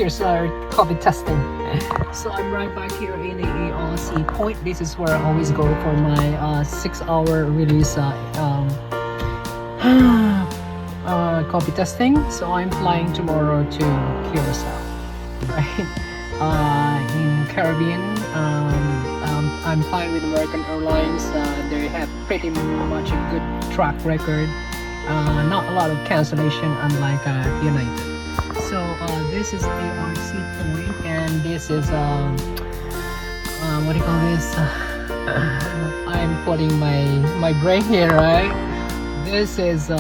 here's our COVID testing. So I'm right back here in the ARC point. This is where I always go for my 6-hour release COVID testing. So I'm flying tomorrow to Curacao, right? In Caribbean. I'm flying with American Airlines. They have pretty much a good track record. Not a lot of cancellation, unlike United. So this is ARC point, and this is what do you call this? I'm putting my brain here, right? This is a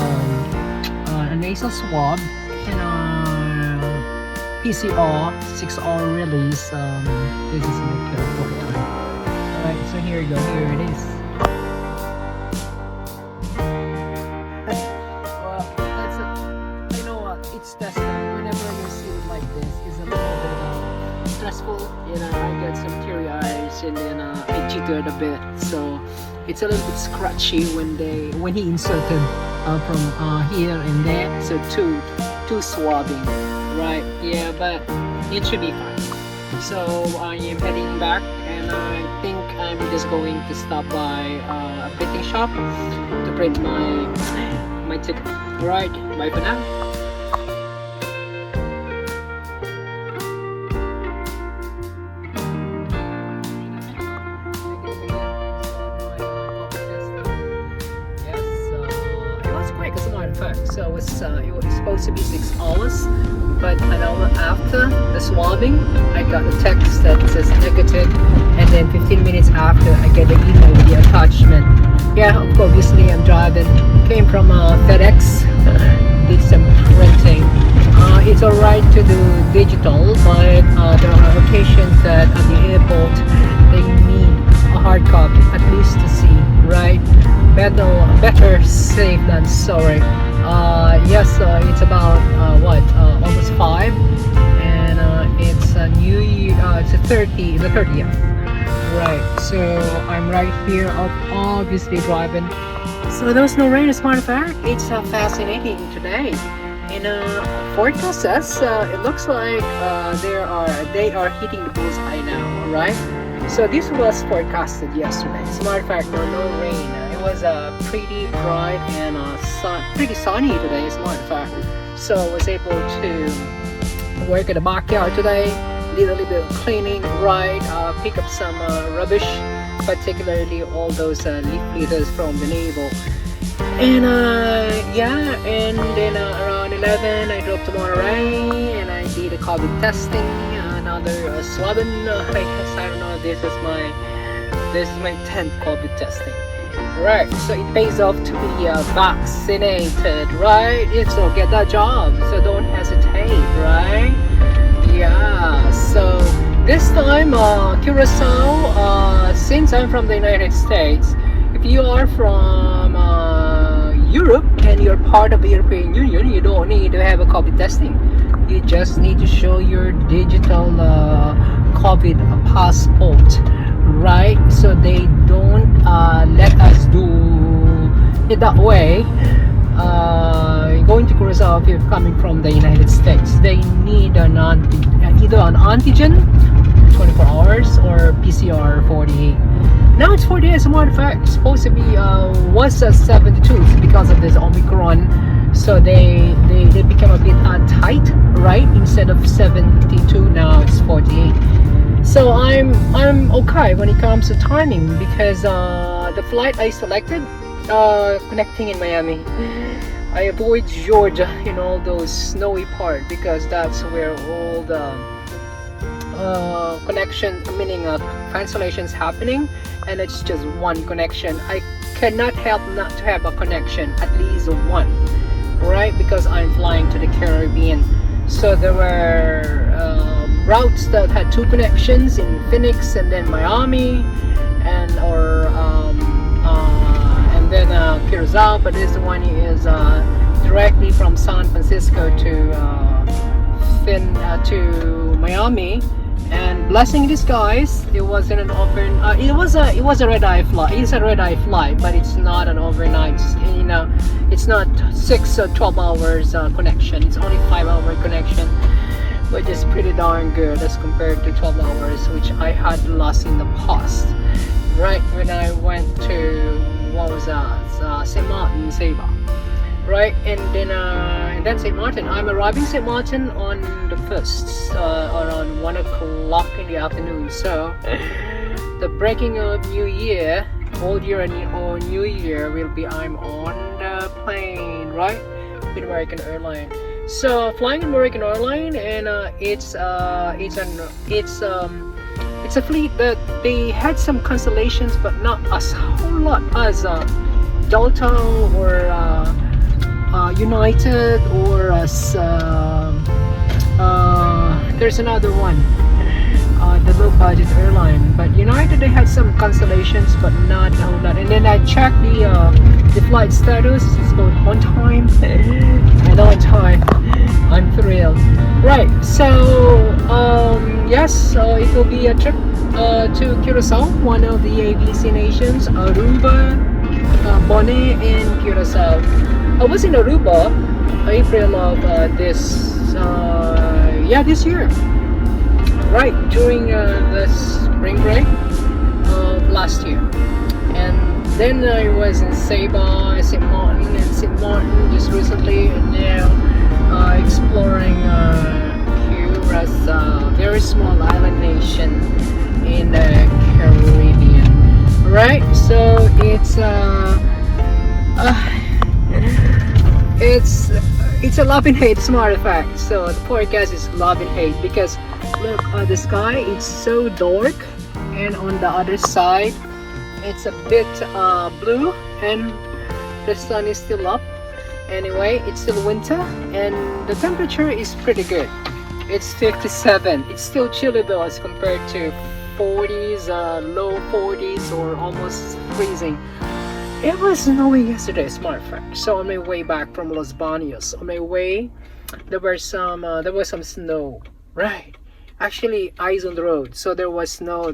nasal swab and PCR 6-hour release. This is in the airport. Alright, so here you go. Here it is. It's testing. Whenever you see it like this, it's a little bit stressful. I get some teary eyes, and then I jittered a bit. So it's a little bit scratchy when he inserted from here and there. So two swabbing, right? Yeah, but it should be fine. So I am heading back, and I think I'm just going to stop by a printing shop to print my ticket. Alright, bye for now. As a matter of fact, so it was supposed to be 6 hours, but an hour after the swabbing, I got a text that says negative, and then 15 minutes after, I get the email with the attachment. Yeah, obviously I'm driving. Came from FedEx, did some printing. It's alright to do digital, but there are occasions that at the airport they need a hard copy, at least to see, right? Better safe than sorry. Yes, it's about almost 5, and it's a new year. It's the 30th, right? So I'm right here, obviously driving. So there was no rain. As a matter of fact, it's fascinating today. In forecast says it looks like they are hitting the bullseye now, right? So this was forecasted yesterday. As a matter of fact, there was no rain. It was pretty bright and pretty sunny today, as a matter of fact. So I was able to work in the backyard today, did a little bit of cleaning, right? Pick up some rubbish, particularly all those leaf litters from the navel. And yeah, and then around 11 I drove to Monterey and I did a COVID testing, another swabbing. I guess I don't know. This is my 10th COVID testing. Right, so it pays off to be vaccinated, right? So get that job, so don't hesitate, right? Yeah, so this time Curacao, since I'm from the United States, if you are from Europe and you're part of the European Union, you don't need to have a COVID testing. You just need to show your digital COVID passport, right? So they don't let us do it that way. Going to Curacao, if you're coming from the United States, they need either an antigen 24 hours or PCR 48. Now it's 48, as a matter of fact. It's supposed to be was 72 because of this Omicron. So they became a bit tight, right? Instead of 72, now it's 48. So I'm okay when it comes to timing, because the flight I selected, connecting in Miami, I avoid Georgia in all those snowy part, because that's where all the cancellations happening, and it's just one connection. I cannot help not to have a connection, at least one, right? Because I'm flying to the Caribbean. So there were routes that had 2 connections in Phoenix and then Miami, and then Curacao, but this one is directly from San Francisco to Miami. And blessing in disguise, it wasn't an overnight. It was a red eye flight. It's a red eye flight, but it's not an overnight. It's not 6 or 12 hours connection. It's only 5-hour connection. which is pretty darn good as compared to 12 hours, which I had lost in the past. Right when I went to what was that? St. Martin, Saba. Right, and then St. Martin. I'm arriving St. Martin on the 1st, around 1 o'clock in the afternoon. So the breaking of New Year, Old Year or New Year will be I'm on the plane, right, with American Airlines. So flying American Airlines, and it's a fleet that they had some cancellations, but not as whole lot as Delta or United or as there's another one, the low budget airline. But United, they had some cancellations, but not a whole lot. And then I checked the flight status. It's going on time and on time. I'm thrilled. Right, so yes, so it will be a trip to Curacao, one of the ABC nations, Aruba, Bonaire, and Curacao. I was in Aruba April of this year, right, during the spring break of last year. And then I was in Saba, St. Martin just recently, and now exploring Curacao, very small island nation in the Caribbean. Right, so it's a love and hate, as a matter of fact. So the forecast is love and hate because look, the sky is so dark, and on the other side it's a bit blue, and the sun is still up. Anyway, it's still winter, and the temperature is pretty good. It's 57. It's still chilly though as compared to 40s, low 40s, or almost freezing. It was snowing yesterday, as a matter of fact. So on my way back from Los Baños, on my way, there was some snow. Right, actually ice on the road. So there was snow.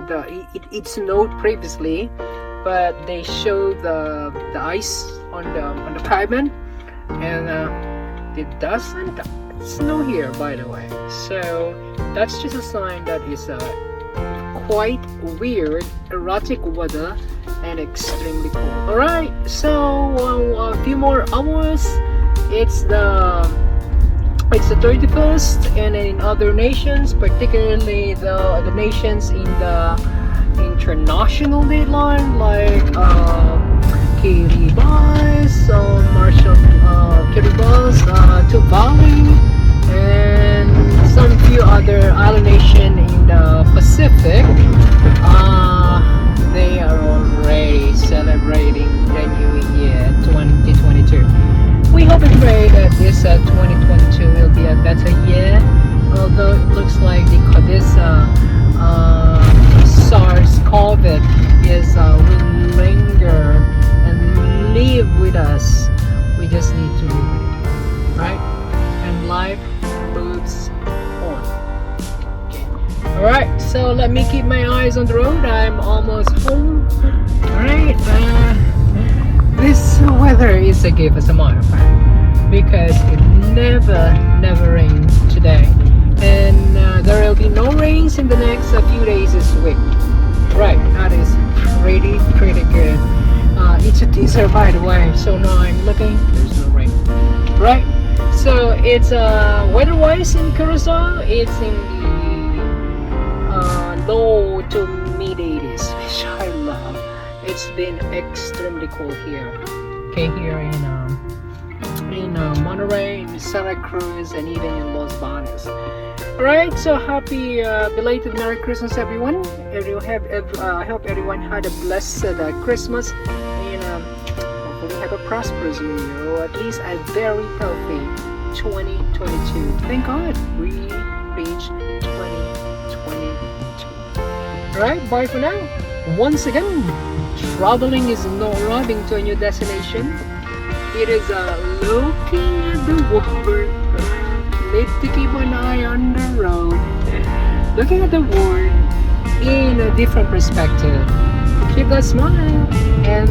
It snowed previously, but they showed the ice on the pavement, and it doesn't snow here, by the way. So that's just a sign that is quite weird, erratic weather, and extremely cold. All right, so a few more hours. It's the 31st, and in other nations, particularly the nations in the international deadline, like Kiribati, Marshall, Kiribati, Tuvalu, and some few other island nation in the Pacific. They are already celebrating the new year 2022. We hope and pray that this 2022 will be a better year, although it looks like this SARS-CoV will linger and live with us. We just need to live with it, right? And life moves on. Okay. Alright, so let me keep my eyes on the road. I'm almost home. Alright, this weather is a gift, as a matter of fact, because it never rains today, and there will be no rains in the next few days this week. Right, that is pretty good. It's a teaser, by the way, so now I'm looking, there's no rain. Right, so it's weather-wise in Curacao, it's in the low to mid 80s, which I love. It's been extremely cold here. Okay, here in Monterey, in Santa Cruz, and even in Los Baños. Alright, so happy belated Merry Christmas, everyone. I hope everyone had a blessed Christmas, and hopefully have a prosperous New Year, or at least a very healthy 2022. Thank God we reached 2022. Alright, bye for now. Once again, traveling is not arriving to a new destination. It is looking at the world. Need to keep an eye on the road. Looking at the world in a different perspective. Keep that smile and